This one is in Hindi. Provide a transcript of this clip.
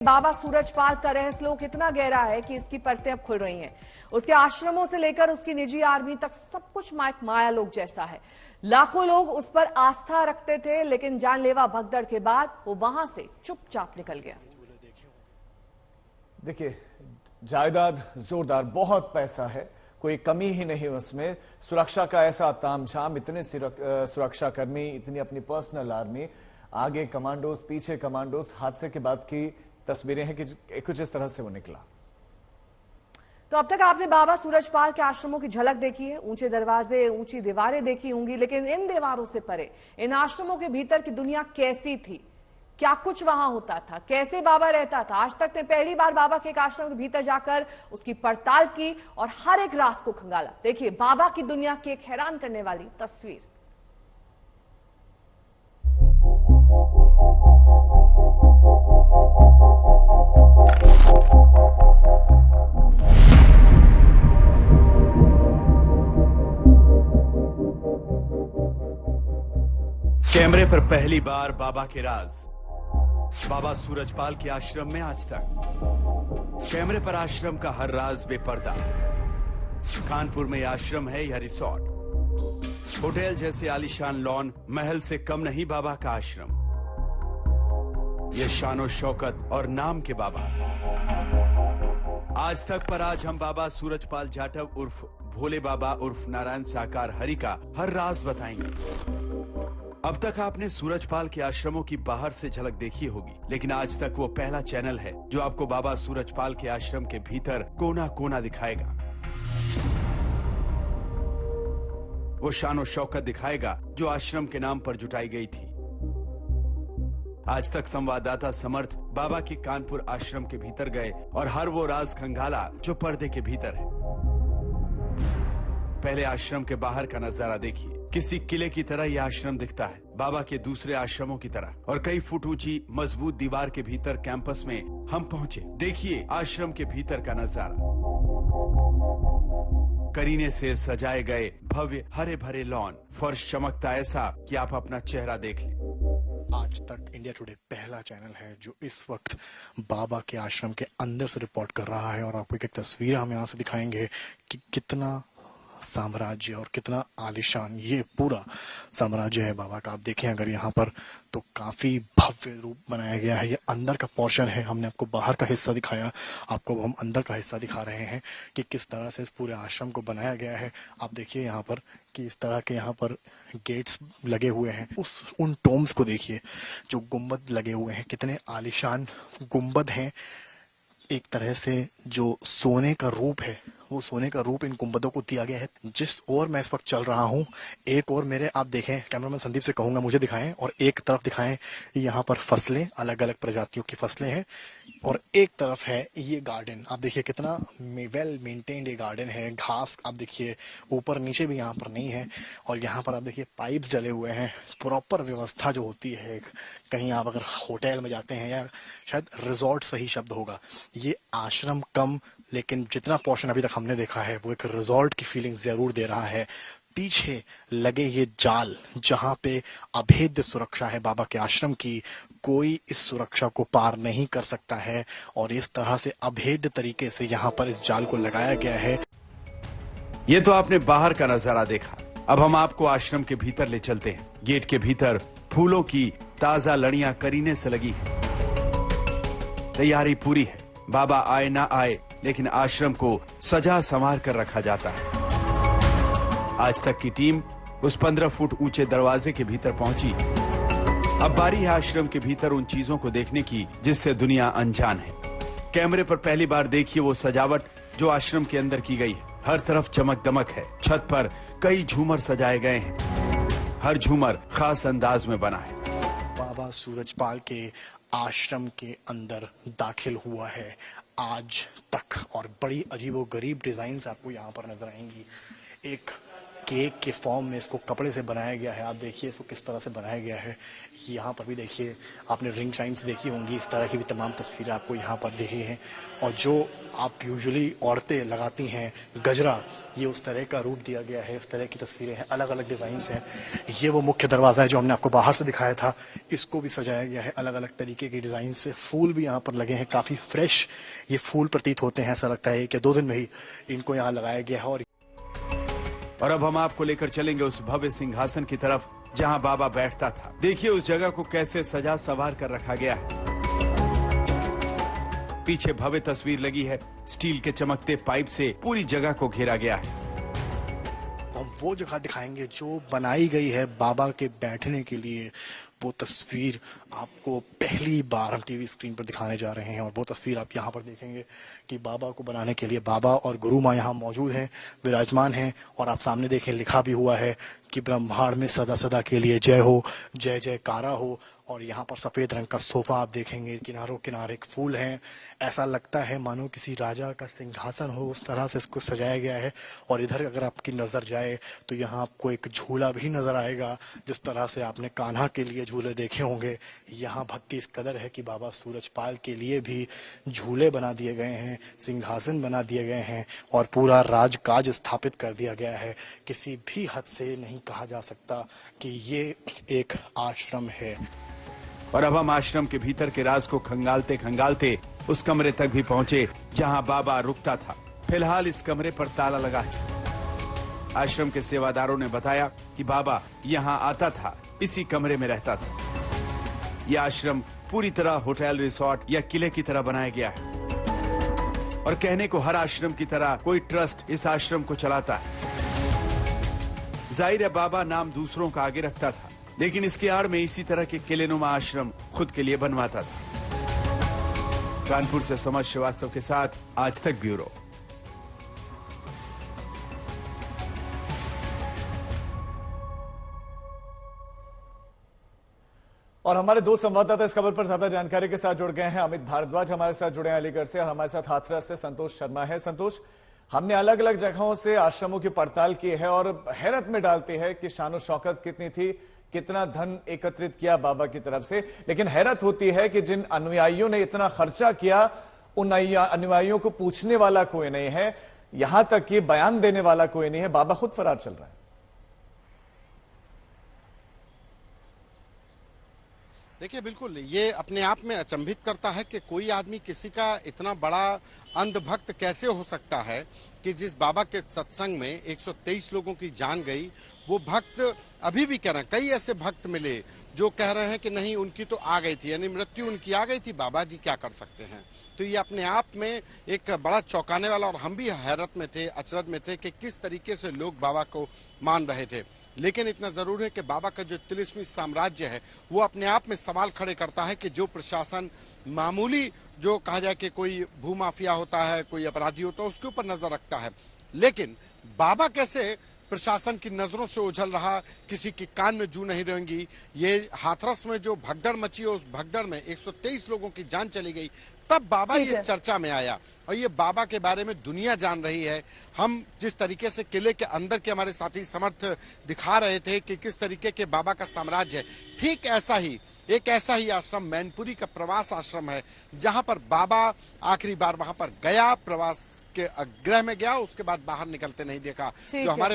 बाबा सूरजपाल का रहस्य लोक इतना गहरा है कि इसकी परतें अब खुल रही हैं। उसके आश्रमों से लेकर उसकी निजी आर्मी तक सब कुछ माया लोक जैसा है। लाखों लोग उस पर आस्था रखते थे, लेकिन जानलेवा भगदड़ के बाद वो वहां से चुपचाप निकल गया। देखिए, जायदाद जोरदार, बहुत पैसा है, कोई कमी ही नहीं उसमें। सुरक्षा का ऐसा तामझाम, इतने सुरक्षाकर्मी, इतनी अपनी पर्सनल आर्मी, आगे कमांडोज, पीछे कमांडोज। हादसे के बाद की तस्वीरें हैं कि कुछ इस तरह से वो निकला। तो अब तक आपने बाबा सूरजपाल के आश्रमों की झलक देखी है, ऊंचे दरवाजे, ऊंची दीवारें देखी होंगी, लेकिन इन दीवारों से परे इन आश्रमों के भीतर की दुनिया कैसी थी, क्या कुछ वहां होता था, कैसे बाबा रहता था। आज तक ने पहली बार बाबा के एक आश्रम के भीतर जाकर उसकी पड़ताल की और हर एक राज को खंगाला। देखिए बाबा की दुनिया की एक हैरान करने वाली तस्वीर। कैमरे पर पहली बार बाबा के राज, बाबा सूरजपाल के आश्रम में आज तक। कैमरे पर आश्रम का हर राज बेपर्दा। कानपुर में यह आश्रम है या रिसोर्ट, होटल जैसे आलीशान लॉन, महल से कम नहीं बाबा का आश्रम। यह शानो शौकत और नाम के बाबा। आज तक पर आज हम बाबा सूरजपाल जाटव उर्फ भोले बाबा उर्फ नारायण साकार हरि का हर राज बताएंगे। अब तक आपने सूरजपाल के आश्रमों की बाहर से झलक देखी होगी, लेकिन आज तक वो पहला चैनल है जो आपको बाबा सूरजपाल के आश्रम के भीतर कोना कोना दिखाएगा। वो शानो शौकत दिखाएगा जो आश्रम के नाम पर जुटाई गई थी। आज तक संवाददाता समर्थ बाबा के कानपुर आश्रम के भीतर गए और हर वो राज खंगाला जो पर्दे के भीतर है। पहले आश्रम के बाहर का नजारा देखिए। किसी किले की तरह यह आश्रम दिखता है, बाबा के दूसरे आश्रमों की तरह। और कई फुट ऊंची मजबूत दीवार के भीतर कैंपस में हम पहुंचे। देखिए आश्रम के भीतर का नजारा। करीने से सजाए गए भव्य हरे भरे लॉन, फर्श चमकता ऐसा कि आप अपना चेहरा देख लें। आज तक इंडिया टुडे पहला चैनल है जो इस वक्त बाबा के आश्रम के अंदर से रिपोर्ट कर रहा है, और आपको एक तस्वीर हम यहाँ से दिखाएंगे कि कितना साम्राज्य और कितना आलिशान ये पूरा साम्राज्य है बाबा का। आप देखें अगर यहाँ पर तो काफी भव्य रूप बनाया गया है। ये अंदर का पोर्शन है, हमने आपको बाहर का हिस्सा दिखाया, आपको हम अंदर का हिस्सा दिखा रहे हैं कि किस तरह से इस पूरे आश्रम को बनाया गया है। आप देखिए यहाँ पर कि इस तरह के यहाँ पर गेट्स लगे हुए हैं। उन टोम्स को देखिए जो गुम्बद लगे हुए हैं, कितने आलिशान गुम्बद हैं। एक तरह से जो सोने का रूप है, वो सोने का रूप इन गुंबदों को दिया गया है। जिस ओर मैं इस वक्त चल रहा हूँ, एक और मेरे आप देखें, कैमरामैन संदीप से कहूंगा मुझे दिखाएं, और एक तरफ दिखाएं यहाँ पर फसलें, अलग अलग प्रजातियों की फसलें हैं, और एक तरफ है ये गार्डन। आप देखिए कितना वेल मेंटेन्ड ये गार्डन है। घास आप देखिए ऊपर नीचे भी यहाँ पर नहीं है, और यहाँ पर आप देखिए पाइप्स डले हुए हैं। प्रॉपर व्यवस्था जो होती है, कहीं आप अगर होटल में जाते हैं, या शायद रिजॉर्ट सही शब्द होगा, ये आश्रम कम, लेकिन जितना पोर्शन अभी तक हमने देखा है वो एक रिजॉर्ट की फीलिंग जरूर दे रहा है। पीछे लगे ये जाल जहां पे अभेद्य सुरक्षा है बाबा के आश्रम की, कोई इस सुरक्षा को पार नहीं कर सकता है, और इस तरह से अभेद्य तरीके से यहाँ पर इस जाल को लगाया गया है। ये तो आपने बाहर का नजारा देखा, अब हम आपको आश्रम के भीतर ले चलते हैं। गेट के भीतर फूलों की ताजा लड़ियां करीने से लगी है। तैयारी पूरी है, बाबा आए ना आए, लेकिन आश्रम को सजा संवार कर रखा जाता है। आज तक की टीम उस 15 फुट ऊंचे दरवाजे के भीतर पहुंची। अब बारी है आश्रम के भीतर उन चीजों को देखने की जिससे दुनिया अनजान है। कैमरे पर पहली बार देखिए वो सजावट जो आश्रम के अंदर की गई है। हर तरफ चमक दमक है। छत पर कई झूमर सजाए गए हैं, हर झूमर खास अंदाज में बना है। बाबा सूरजपाल के आश्रम के अंदर दाखिल हुआ है आज तक, और बड़ी अजीबोगरीब डिजाइन आपको यहाँ पर नजर आएंगी। एक केक के फॉर्म में इसको कपड़े से बनाया गया है। आप देखिए इसको किस तरह से बनाया गया है। यहाँ पर भी देखिए, आपने रिंग चाइम्स देखी होंगी, इस तरह की भी तमाम तस्वीरें आपको यहाँ पर देखी हैं। और जो आप यूजुअली औरतें लगाती हैं गजरा, ये उस तरह का रूप दिया गया है। इस तरह की तस्वीरें हैं, अलग अलग डिजाइन हैं। ये वो मुख्य दरवाजा है जो हमने आपको बाहर से दिखाया था, इसको भी सजाया गया है अलग अलग तरीके के डिजाइन से। फूल भी यहाँ पर लगे हैं, काफी फ्रेश ये फूल प्रतीत होते हैं। ऐसा लगता है कि 2 दिन में ही इनको यहाँ लगाया गया है। और अब हम आपको लेकर चलेंगे उस भव्य सिंहासन की तरफ जहां बाबा बैठता था। देखिए उस जगह को कैसे सजा संवार कर रखा गया है। पीछे भव्य तस्वीर लगी है, स्टील के चमकते पाइप से पूरी जगह को घेरा गया है। हम वो जगह दिखाएंगे जो बनाई गई है बाबा के बैठने के लिए। वो तस्वीर आपको पहली बार हम टीवी स्क्रीन पर दिखाने जा रहे हैं। और वो तस्वीर आप यहाँ पर देखेंगे कि बाबा को बनाने के लिए बाबा और गुरु माँ यहाँ मौजूद हैं, विराजमान हैं। और आप सामने देखें, लिखा भी हुआ है कि ब्रह्मांड में सदा सदा के लिए जय हो, जय जयकारा हो। और यहाँ पर सफेद रंग का सोफा आप देखेंगे, किनारों किनारे फूल हैं। ऐसा लगता है मानो किसी राजा का सिंहासन हो, उस तरह से इसको सजाया गया है। और इधर अगर आपकी नजर जाए तो यहाँ आपको एक झूला भी नजर आएगा। जिस तरह से आपने कान्हा के लिए झूले देखे होंगे, यहाँ भक्ति इस कदर है कि बाबा सूरजपाल के लिए भी झूले बना दिए गए हैं, सिंहासन बना दिए गए हैं और पूरा राजकाज स्थापित कर दिया गया है। किसी भी हद से नहीं कहा जा सकता कि ये एक आश्रम है। और अब हम आश्रम के भीतर के राज को खंगालते खंगालते उस कमरे तक भी पहुंचे जहां बाबा रुकता था। फिलहाल इस कमरे पर ताला लगा है। आश्रम के सेवादारों ने बताया कि बाबा यहां आता था, इसी कमरे में रहता था। यह आश्रम पूरी तरह होटल, रिसोर्ट या किले की तरह बनाया गया है। और कहने को हर आश्रम की तरह कोई ट्रस्ट इस आश्रम को चलाता है। जाहिर है बाबा नाम दूसरों का आगे रखता था, लेकिन इसकी आड़ में इसी तरह के किलेनुमा आश्रम खुद के लिए बनवाता था। कानपुर से समर श्रीवास्तव के साथ आज तक ब्यूरो। और हमारे 2 संवाददाता इस खबर पर ज्यादा जानकारी के साथ जुड़ गए हैं। अमित भारद्वाज हमारे साथ जुड़े हैं अलीगढ़ से, और हमारे साथ हाथरस से संतोष शर्मा है। संतोष, हमने अलग अलग जगहों से आश्रमों की पड़ताल की है और हैरत में डालती है कि शान और शौकत कितनी थी, कितना धन एकत्रित किया बाबा की तरफ से। लेकिन हैरत होती है कि जिन अनुयायियों ने इतना खर्चा किया, उन अनुयायियों को पूछने वाला कोई नहीं है, यहां तक कि बयान देने वाला कोई नहीं है। बाबा खुद फरार चल रहा है। देखिए, बिल्कुल ये अपने आप में अचंभित करता है कि कोई आदमी किसी का इतना बड़ा अंधभक्त कैसे हो सकता है कि जिस बाबा के सत्संग में 123 लोगों की जान गई, वो भक्त अभी भी कह रहे हैं। कई ऐसे भक्त मिले जो कह रहे हैं कि नहीं, उनकी तो आ गई थी, यानी मृत्यु उनकी आ गई थी, बाबा जी क्या कर सकते हैं। तो ये अपने आप में एक बड़ा चौंकाने वाला, और हम भी हैरत में थे, अचरज में थे कि किस तरीके से लोग बाबा को मान रहे थे। लेकिन इतना जरूर है कि बाबा का जो तिलिस्मी साम्राज्य है वो अपने आप में सवाल खड़े करता है कि जो प्रशासन मामूली, जो कहा जाए कि कोई भूमाफिया होता है, कोई अपराधी होता है, उसके ऊपर नजर रखता है, लेकिन बाबा कैसे प्रशासन की नजरों से ओझल रहा, किसी के कान में जू नहीं रहेंगी। ये हाथरस में जो भगदड़ मची है, उस भगदड़ में 123 लोगों की जान चली गई, तब बाबा ये चर्चा में आया। और ये बाबा के बारे में दुनिया जान रही है। हम जिस तरीके से किले के अंदर के हमारे साथी समर्थ दिखा रहे थे कि किस तरीके के बाबा का साम्राज्य है, ठीक ऐसा ही एक ऐसा ही आश्रम मैनपुरी का प्रवास आश्रम है, जहां पर बाबा आखिरी बार वहां पर गया, प्रवास के गृह में गया, उसके बाद बाहर निकलते नहीं देखा। जो हमारे